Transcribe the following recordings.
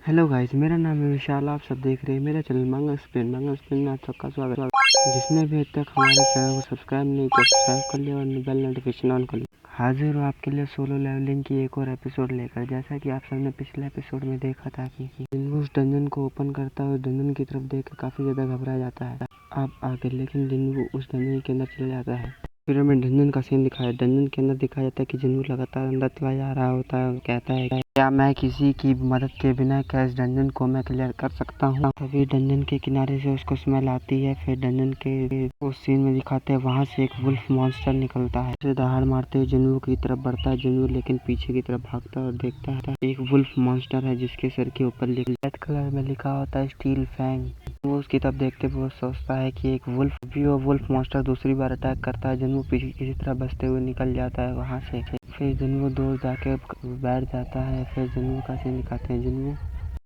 Hello guys, मेरा नाम है विशाल। आप सब देख रहे हैं मेरा चैनल मांगा एक्सप्लेन में आप सबका स्वागत है। जिसने भी अब तक हमारे चैनल को सब्सक्राइब नहीं किया, सब्सक्राइब कर लिया और बेल नोटिफिकेशन ऑन कर लिया। हाजिर हूँ आपके लिए सोलो लेवलिंग की एक और एपिसोड लेकर। जैसा कि आप सबने पिछले एपिसोड में देखा था कि जिन्हों उस डंजन को ओपन करता है, डंजन की तरफ देख कर काफ़ी ज़्यादा घबरा जाता है आप आगे, लेकिन जिन्हों उस डंजन के अंदर चले जाता है। फिर हमें डंजन का सीन दिखाया। डंजन के अंदर दिखाया जाता है कि जिन्हों लगातार अंदर चला जा रहा होता है और कहता है, क्या मैं किसी की मदद के बिना क्या इस डंजन को मैं क्लियर कर सकता हूँ। तभी डंजन के किनारे से उसको स्मेल आती है। फिर डंजन के उस सीन में दिखाते हैं वहाँ से एक वुल्फ मॉन्स्टर निकलता है, उसे दहाड़ मारते हुए जिन्हों की तरफ बढ़ता है। जिन्हों लेकिन पीछे की तरफ भागता है और देखता है एक वुल्फ मॉन्स्टर है जिसके सर के ऊपर रेड कलर में लिखा होता है स्टील फैंग। वो उसकी तरफ देखते हुए सोचता है कि एक वुल्फ मॉन्स्टर दूसरी बार अटैक करता है। जिन्हों पीछे किसी तरह बचते हुए निकल जाता है वहाँ से। फिर जिन्हों दूर जाके बैठ जाता है। फिर जिन्हों का सीन दिखाते हैं, जिन्हों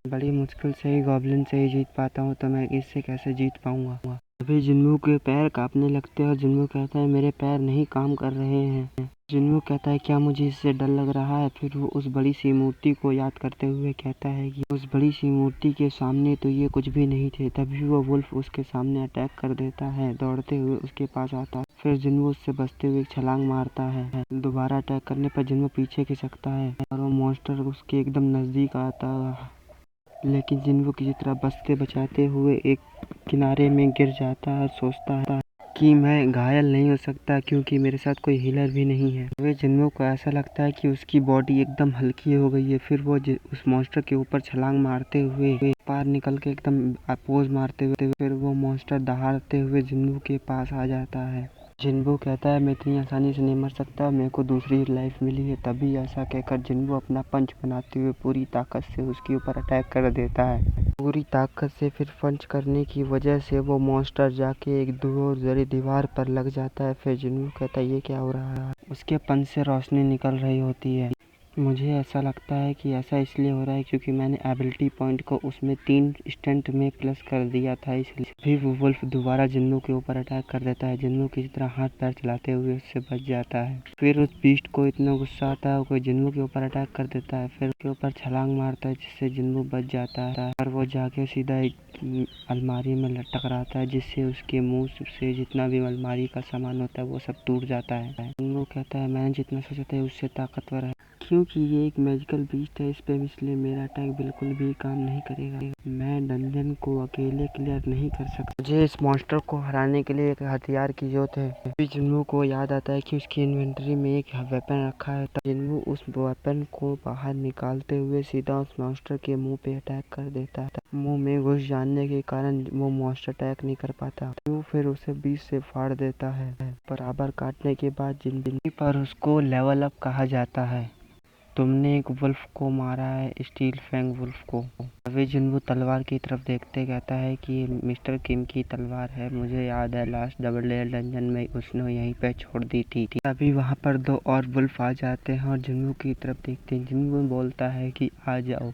बड़ी मुश्किल से ही गॉब्लिन से ही जीत पाता हूँ, तो मैं इससे कैसे जीत पाऊंगा। अभी जिन्हों के पैर कांपने लगते हैं और जिन्हों कहता है मेरे पैर नहीं काम कर रहे हैं। जिन्हों कहता है क्या मुझे इससे डर लग रहा है। फिर वो उस बड़ी सी मूर्ति को याद करते हुए कहता है कि उस बड़ी सी मूर्ति के सामने तो ये कुछ भी नहीं थे। तभी वो वुल्फ उसके सामने अटैक कर देता है, दौड़ते हुए उसके पास आता है। फिर जिन्हों उससे बचते हुए एक छलांग मारता है। दोबारा अटैक करने पर जिन्हों पीछे खिसकता है और वो मॉन्स्टर उसके एकदम नजदीक आता है, लेकिन जिन्हों किसी तरह बचते बचाते हुए एक किनारे में गिर जाता है। सोचता है कि मैं घायल नहीं हो सकता क्योंकि मेरे साथ कोई हीलर भी नहीं है। वे जिन्हों को ऐसा लगता है कि उसकी बॉडी एकदम हल्की हो गई है। फिर वो उस मॉन्स्टर के ऊपर छलांग मारते हुए पार निकल के एकदम पोज मारते हुए फिर वो मॉन्स्टर दहाड़ते हुए जिन्हों के पास आ जाता है। जिन्हों कहता है मैं इतनी आसानी से नहीं मर सकता, मेरे को दूसरी लाइफ मिली है। तभी ऐसा कहकर जिन्हों अपना पंच बनाते हुए पूरी ताकत से उसके ऊपर अटैक कर देता है। पूरी ताकत से फिर पंच करने की वजह से वो मॉन्स्टर जाके एक दूर जरी दीवार पर लग जाता है। फिर जिन्हों कहता है ये क्या हो रहा है। उसके पंच से रोशनी निकल रही होती है। मुझे ऐसा लगता है कि ऐसा इसलिए हो रहा है क्योंकि मैंने एबिलिटी पॉइंट को उसमें 3 स्टंट में प्लस कर दिया था, इसलिए भी वो वुल्फ दोबारा जिन्हों के ऊपर अटैक कर देता है। जिन्हों किसी तरह हाथ पैर चलाते हुए उससे बच जाता है। फिर उस बीस्ट को इतना गुस्सा आता है कोई जिन्हों के ऊपर अटैक कर देता है। फिर उसके ऊपर छलांग मारता है जिससे जिन्हों बच जाता है और वो जाके सीधा एक अलमारी में टकराता है, जिससे उसके मुंह से जितना भी अलमारी का सामान होता है वो सब टूट जाता है। जिन्हों कहता है मैंने जितना सोचा था उससे ताकतवर है, क्योंकि ये एक मैजिकल बीस्ट है इस पे, इसलिए मेरा अटैक बिल्कुल भी काम नहीं करेगा। मैं डंजन को अकेले क्लियर नहीं कर सकता, मुझे इस मॉन्स्टर को हराने के लिए एक हथियार की जरूरत है। फिर जिन्हों को याद आता है कि उसकी इन्वेंटरी में एक वेपन रखा है। तब जिन्हों उस वेपन को बाहर निकालते हुए सीधा उस मॉन्स्टर के मुंह पे अटैक कर देता है। मुंह में घुस जाने के कारण वो मॉन्स्टर अटैक नहीं कर पाता। वो फिर उसे बीच से फाड़ देता है। बराबर काटने के बाद जिंदगी पर उसको लेवल अप कहा जाता है। तुमने एक वुल्फ को मारा है, स्टील फैंग वुल्फ को। अभी जिन्हों तलवार की तरफ देखते कहता है कि मिस्टर किम की तलवार है, मुझे याद है लास्ट डबल लेयर डंजन में उसने यहीं पे छोड़ दी थी। अभी वहाँ पर 2 और वुल्फ आ जाते हैं और जिन्हों की तरफ देखते हैं। जिन्हों बोलता है कि आ जाओ।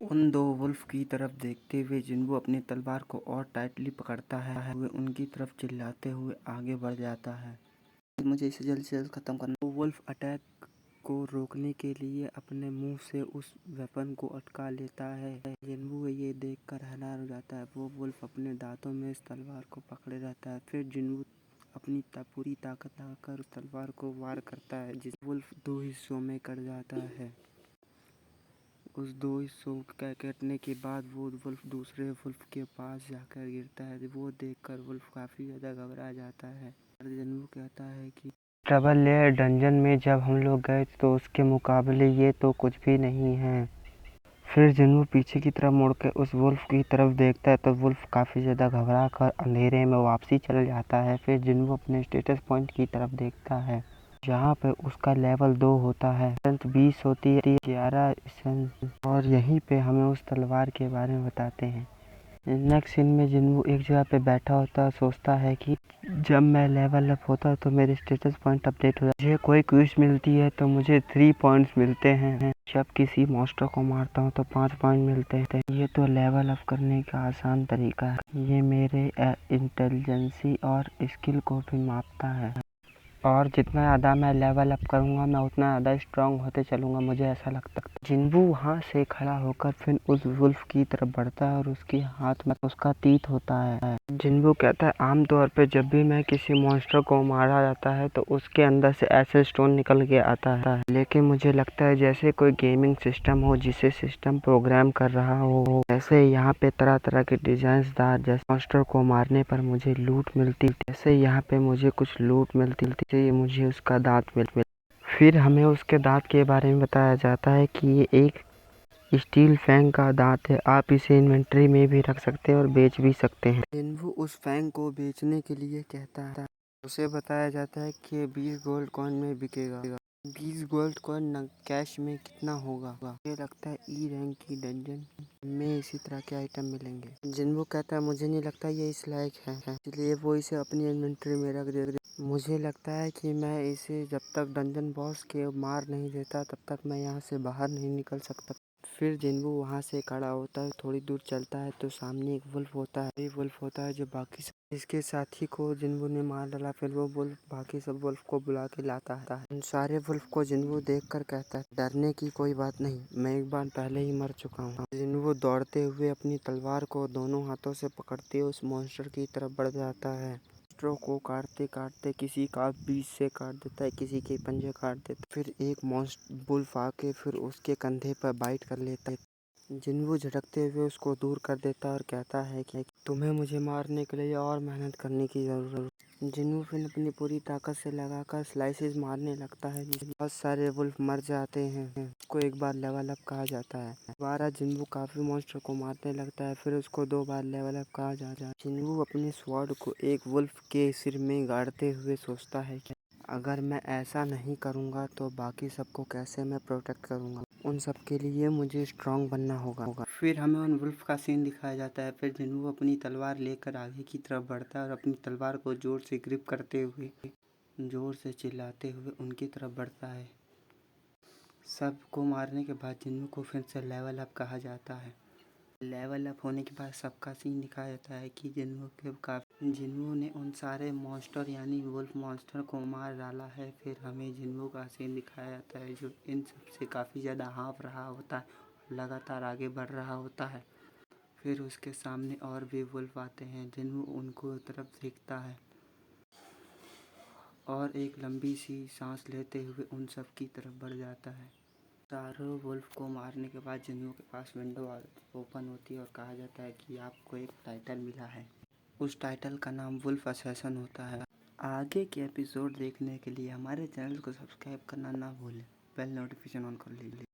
उन 2 वुल्फ की तरफ देखते हुए जिन्हों अपनी तलवार को और टाइटली पकड़ता है, वे उनकी तरफ चिल्लाते हुए आगे बढ़ जाता है। मुझे इसे जल्द से जल्द खत्म करना। वो वुल्फ अटैक को रोकने के लिए अपने मुंह से उस वेपन को अटका लेता है। जिन्हों ये देखकर हैरान हो जाता है। वो वुल्फ अपने दांतों में इस तलवार को पकड़े रहता है। फिर जिन्हों अपनी पूरी ताकत लगाकर उस तलवार को वार करता है, जिस वुल्फ 2 हिस्सों में कट जाता है। उस 2 हिस्सों का कटने के बाद वो वुल्फ दूसरे वुल्फ के पास जाकर गिरता है। वो देखकर वुल्फ काफी ज्यादा घबरा जाता है। जिन्हों कहता है कि डबल लेयर डंजन में जब हम लोग गए तो उसके मुकाबले ये तो कुछ भी नहीं है। फिर जिन्हों पीछे की तरफ मुड़ के उस वुल्फ की तरफ देखता है तो वुल्फ काफ़ी ज़्यादा घबरा कर अंधेरे में वापसी चल जाता है। फिर जिन्हों अपने स्टेटस पॉइंट की तरफ देखता है, जहाँ पे उसका लेवल 2 होता है, स्ट्रेंथ 20 होती है, 11 स्ट्रेंथ। और यहीं पे हमें उस तलवार के बारे में बताते हैं। नेक्स्ट सीन में जिन्हों एक जगह पे बैठा होता है, सोचता है कि जब मैं लेवल अप होता तो मेरे स्टेटस पॉइंट अपडेट हो जाता। मुझे कोई क्विज मिलती है तो मुझे 3 पॉइंट्स मिलते हैं। जब किसी मॉन्स्टर को मारता हूँ तो 5 पॉइंट मिलते हैं। ये तो लेवल अप करने का आसान तरीका है। ये मेरे इंटेलिजेंसी और स्किल को भी मापता है। और जितना ज़्यादा मैं लेवल अप करूँगा मैं उतना ज़्यादा स्ट्रांग होते चलूँगा, मुझे ऐसा लगता है। जिन्बू वहाँ से खड़ा होकर फिर उस वुल्फ की तरफ बढ़ता है और उसके हाथ में उसका तीत होता है। जिन्बू कहता है आमतौर पे जब भी मैं किसी मॉन्स्टर को मारा जाता है तो उसके अंदर से ऐसे स्टोन निकल के आता है, लेकिन मुझे लगता है जैसे कोई गेमिंग सिस्टम हो जिसे सिस्टम प्रोग्राम कर रहा हो, जैसे यहाँ पे तरह तरह के डिजाइन दार जैसे मॉन्स्टर को मारने पर मुझे लूट मिलती, जैसे यहाँ पे मुझे कुछ लूट मिलती थी, मुझे उसका दांत मिल। फिर हमें उसके दांत के बारे में बताया जाता है कि ये एक स्टील फैंग का दांत है, आप इसे इन्वेंट्री में भी रख सकते हैं और बेच भी सकते हैं। जिन्बू उस फैंग को बेचने के लिए कहता है, उसे बताया जाता है कि 20 गोल्ड कॉइन में बिकेगा। 20 गोल्ड कॉइन कैश में कितना होगा? मुझे लगता है ई रैंक की डंजन में इसी तरह के आइटम मिलेंगे। जिन्बू कहता है मुझे नहीं लगता ये इस लायक है, इसलिए वो इसे अपनी इन्वेंट्री में रख दे। मुझे लगता है कि मैं इसे जब तक डंजन बॉस के मार नहीं देता तब तक मैं यहाँ से बाहर नहीं निकल सकता। फिर जिन्बू वहाँ से खड़ा होता है, थोड़ी दूर चलता है तो सामने एक वुल्फ होता है। वुल्फ होता है जो बाकी इसके साथी को जिन्बू ने मार डाला। फिर वो वुल्फ बाकी सब वुल्फ को बुला के लाता है। उन सारे वुल्फ को जिन्बू देखकर कहता है डरने की कोई बात नहीं, मैं एक बार पहले ही मर चुका हूँ। जिन्बू दौड़ते हुए अपनी तलवार को दोनों हाथों से पकड़ते उस मॉन्स्टर की तरफ बढ़ जाता है। मॉन्स्टरों को काटते काटते किसी का बीच से काट देता है, किसी के पंजे काट देता है। फिर एक मॉन्स्टर वुल्फ आके फिर उसके कंधे पर बाइट कर लेता है। जिन्बू झटकते हुए उसको दूर कर देता है और कहता है कि तुम्हें मुझे मारने के लिए और मेहनत करने की जरूरत। जिन्बू फिर अपनी पूरी ताकत से लगाकर स्लाइसेस मारने लगता है, जिससे बहुत सारे वुल्फ मर जाते हैं। उसको एक बार लेवल अप कहा जाता है। दोबारा जिन्बू काफी मॉन्स्टर को मारने लगता है, फिर उसको 2 बार लेवल अप कहा जाता है। जिन्बू अपने स्वॉर्ड को एक वुल्फ के सिर में गाड़ते हुए सोचता है कि अगर मैं ऐसा नहीं करूँगा तो बाकी सबको कैसे मैं प्रोटेक्ट करूँगा, उन सब के लिए मुझे स्ट्रांग बनना होगा। फिर हमें उन वुल्फ का सीन दिखाया जाता है। फिर जिन्बू अपनी तलवार लेकर आगे की तरफ बढ़ता है और अपनी तलवार को जोर से ग्रिप करते हुए जोर से चिल्लाते हुए उनकी तरफ बढ़ता है। सबको मारने के बाद जिन्बू को फिर से लेवल अप कहा जाता है। लेवल अप होने के बाद सबका सीन दिखाया जाता है कि जिन्बू ने उन सारे मॉन्स्टर यानी वुल्फ मॉन्स्टर को मार डाला है। फिर हमें जिन्बू का सीन दिखाया जाता है जो इन सब से काफ़ी ज़्यादा हाँफ रहा होता है, लगातार आगे बढ़ रहा होता है। फिर उसके सामने और भी वुल्फ आते हैं। जिन्बू उनको तरफ देखता है और एक लंबी सी सांस लेते हुए उन सब की तरफ बढ़ जाता है। चारों वुल्फ को मारने के बाद जिन्बू के पास विंडो ओपन होती है और कहा जाता है कि आपको एक टाइटल मिला है। उस टाइटल का नाम वुल्फ असैसन होता है। आगे के एपिसोड देखने के लिए हमारे चैनल को सब्सक्राइब करना ना भूलें, बेल नोटिफिकेशन ऑन कर लीजिए।